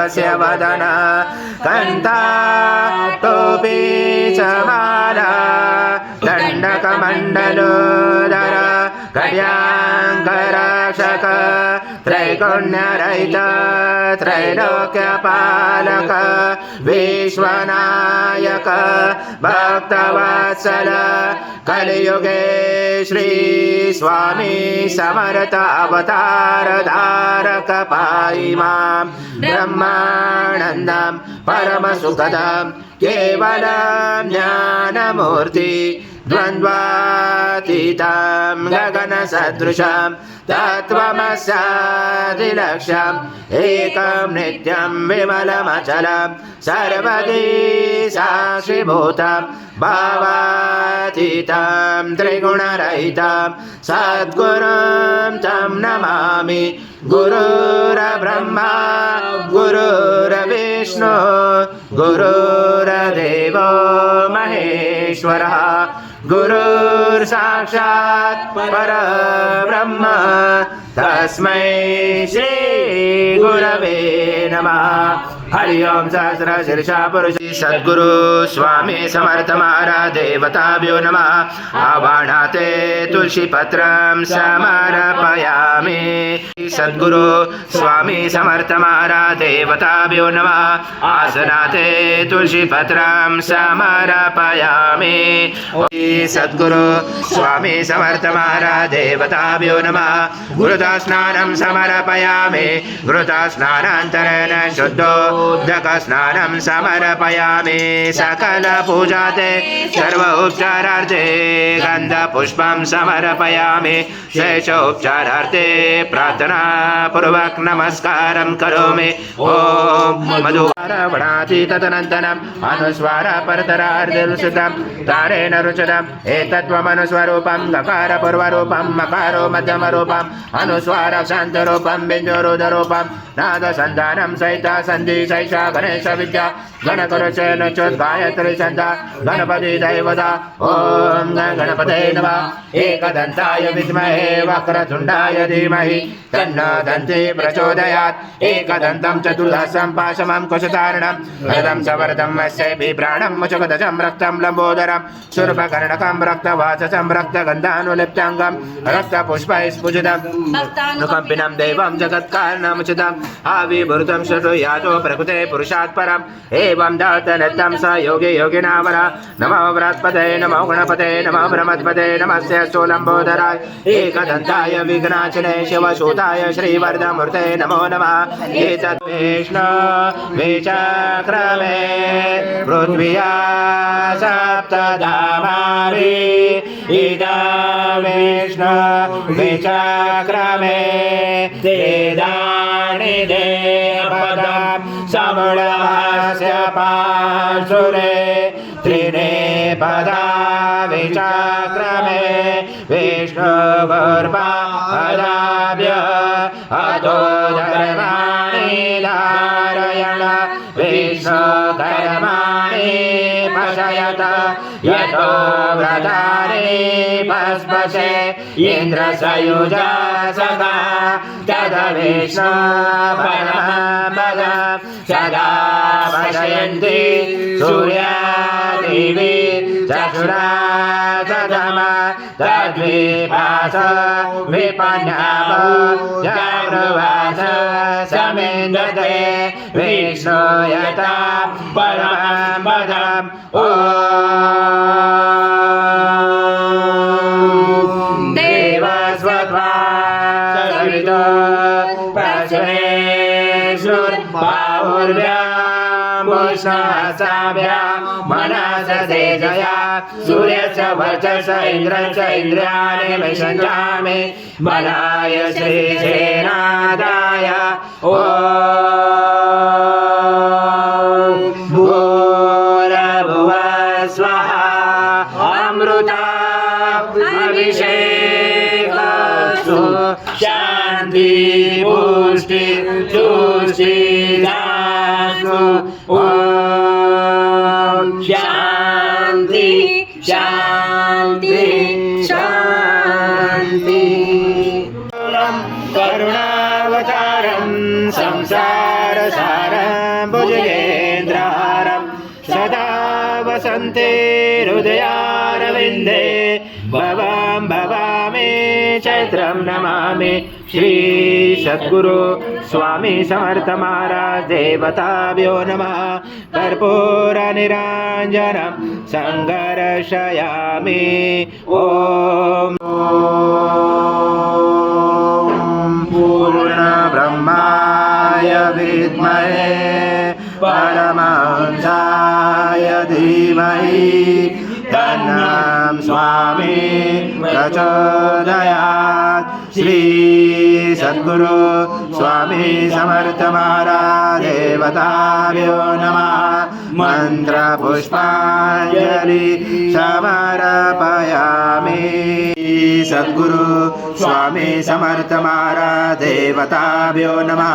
हास्य वदन कंता टोपी समाला दंडकमंडलोदर खड्यांकरक्षक त्रैगुण्यरहित त्रैलोक्यपालक विश्वनायक भक्तवत्सल कलियुगे श्री स्वामी समर्थ अवतार धारक पाहि मां ब्रह्मानन्दं परमसुखदं केवलं ज्ञानमूर्ति द्वन्द्वातीतं गगनसदृशं तत्त्वमस्यादिलक्ष्यम् एकं नित्यं विमलमचलं सर्वदी साक्षिभूतं भावातीतं त्रिगुणरहितं सद्गुरुं तं नमामि गुरुर्ब्रह्मा गुरुर्विष्णु गुरुर्देवो महेश्वरः गुरुर्साक्षात् परब्रह्म तस्मै श्री गुरवे नमः। हरि ओम सहस्रशीर्ष पुरुष सद्गुरु स्वामी समर्थ महाराज देवताभ्यो नमः। आवाहनाते तुलसी पत्रं समर्पयामि। सद्गुरु स्वामी समर्थ महाराज देवताभ्यो नमः। आसनाते तुलसी पत्रं समर्पयामि। सद्गुरु स्वामी समर्थ महाराज देवताभ्यो नमः। गुरुता स्नानं समर्पयामि। गुरुता स्नानान्तरेण शुद्धोदक स्नानं समर्पयामि। सकल पूजाते सर्व उपचारार्थे गंध पुष्पं समर्पयामि। शेषोपचारार्थे प्रार्थना पूर्वक नमस्कारं करोमि। ओम मधुवारवणाति तदनन्तरम् अनुस्वार परतरार्धेषुतं तारेण रुचितम् एतत्त्वमनुस्वरूपं गकार पूर्वरूपं मकारो मध्यमरूपं अनुस्वार शान्तरूपं बिन्दुरुदरूपं नादसन्धानं सहित सन्धि सैषा गणेश विद्या गणकरुचेन चोत् गायत्री छन्दा गणपति दैवता। ओम गणपते नमः। एकदन्ताय विद्महे वक्रतुण्डाय धीमहि तन्नो दन्ती प्रचोदयात्। एकदन्तं चतुर्दशं पाशमं कुशधारणं वरदं सवरदं वस्य बिभ्राणं मुचगदजं रक्तं लम्बोदरं शूर्पकर्णकं रक्तवाचसं रक्तगन्धानुलिप्ताङ्गं रक्तपुष्पैस्फुजितं नुकम्पिनं देवं जगत्कारणमुचितम् आविर्भूतं शतुयातो प्रकृते पुरुषात् परम् एवं दातनत्तं स योगी योगिनावर। नमो बृहस्पते नमो गणपते नमो ब्रह्मस्पते नमस्य स्थूलम्बोदराय एकदन्ताय विघ्नाचने शिवसूताय श्रीवरदमूर्ते नमो नमः। एतत् विष्णु विचक्रमे पृथ्व्या सप्तधामानि इदं विष्णु विचक्रमे तेदानि देवपदं समूलस्य पार्श्वे त्रीणि पदा विचक्रमे विष्णुगुर्पदाभ्य अतो धर्माणि धारयण विष्णुकर्माणि पशयत यतो व्रतानि पस्पशे इन्द्रसयुजा सदा तद विष्णु परमपदं सदा पशयन्ति सूर्यादेवी चक्षुरातम तद्विभास विपन्याव जागृवास समेन्द्रते विष्णु यथा परमं पदम्। ॐ देवस्वत्वा सवितो प्रश्वेश्वरबाहुर्भ्यां मनसतेजया सूर्यस्य वर्चस इन्द्रस्य इन्द्रियाणि विषञ्चामि बलाय श्रीसेनादाय। ॐ भूर्भुवः स्वः अमृता अभिषेकस्तु शान्ति पुष्टि तुष्टिदास्तु। ॐ शान्ति शान्ति शान्ति। करुणावतारं संसारसारं वसन्ते हृदयारविन्दे भवं भवामि चैत्रं नमामि श्री सद्गुरु स्वामी समर्थ महाराज देवताभ्यो नमः कर्पूरनिराञ्जनं सङ्गर्षयामि ॐ पूर्णब्रह्माय विद्महे परमहंसाय धीमहि तन्नं स्वामी प्रचोदयात् श्री सद्गुरु स्वामी समर्थ महाराज देवताभ्यो नमः मंत्रपुष्पाञ्जलि समर्पयामि सद्गुरु स्वामी समर्थ महाराज देवताभ्यो नमः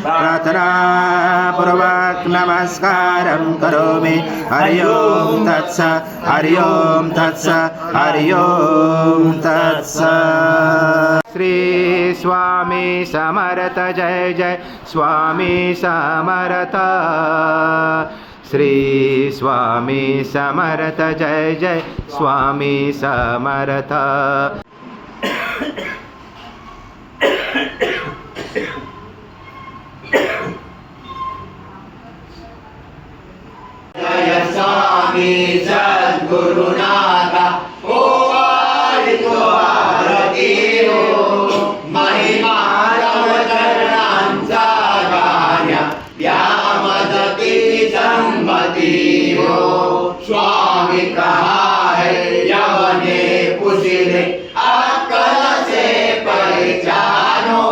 प्रार्थना पूर्वक नमस्कारं करोमि हरि ओम तत्सत् हरि ओम तत्सत् हरि ओम तत्सत् श्री स्वामी समर्थ जय जय स्वामी समर्थ श्री स्वामी समर्थ जय जय स्वामी समर्थ जय स्वामी सद्गुरुनाथ ओ आरितो आरती हो महिमा तव चरणांचा गाण्या व्यामदती संमती हो स्वामी कहा है यवने पुसिले अक्कल से पहचानो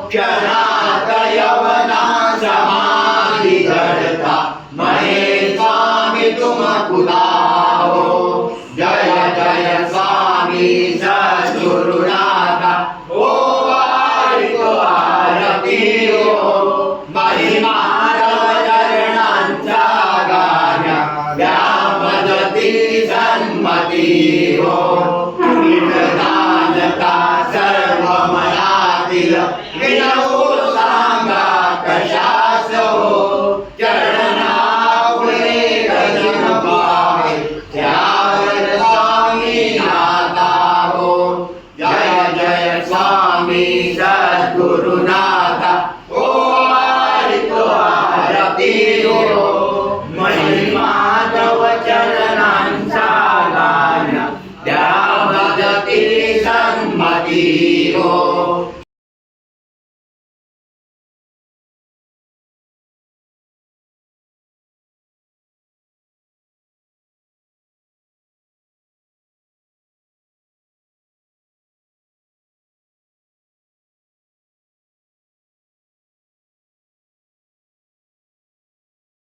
क्षणात यवना समाधि घड़ता मैं स्वामी तुम खुदा हो जय जय स्वामी सद्गुरुनाथ ओ आरितो आरती हो महिमा तव चरणांचा गाण्या व्यामदती सन्मती हो निदानता सर्व मनातील विनवू सांगा कशास हो चरणापुढे गजन पावे त्यावर स्वामी नाथा हो जय जय स्वामी सद्गुरुनाथ ओ आरितो आरती हो महिमा तव चरणांचा गाण्या द्यावदती सन्मती हो